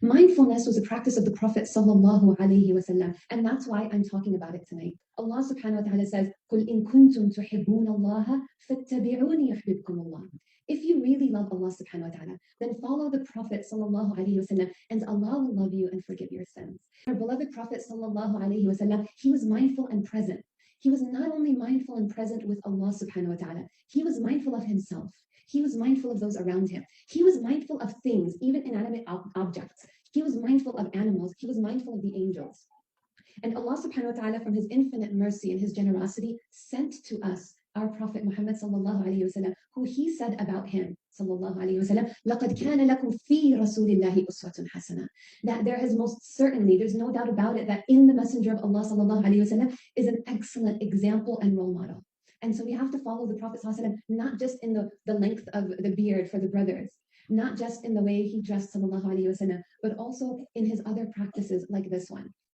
Mindfulness was a practice of the Prophet sallallahu alaihi wasallam, and that's why I'm talking about it tonight. Allah subhanahu wa ta'ala says, قُلْ إِن كُنتُمْ تُحِبُّونَ اللَّهَ فَاتَّبِعُونِي يُحْبِبْكُمُ اللَّهُ. If you really love Allah subhanahu wa ta'ala, then follow the Prophet sallallahu alaihi wasallam, and Allah will love you and forgive your sins. Our beloved Prophet sallallahu alaihi wasallam, he was mindful and present. He was not only mindful and present with Allah subhanahu wa ta'ala, he was mindful of himself. He was mindful of those around him. He was mindful of things, even inanimate objects. He was mindful of animals. He was mindful of the angels. And Allah subhanahu wa ta'ala, from his infinite mercy and his generosity, sent to us our Prophet Muhammad sallallahu alayhi wasallam, who he said about him, sallallahu alayhi wasallam, لَقَدْ كَانَ لَكُمْ فِي رَسُولِ اللَّهِ أُسْوَةٌ حَسَنَةٌ. That there has most certainly, there's no doubt about it, that in the Messenger of Allah sallallahu alayhi wasallam is an excellent example and role model. And so we have to follow the Prophet ﷺ, not just in the length of the beard for the brothers, not just in the way he dressed, sallallahu alaihi wasallam, but also in his other practices like this one.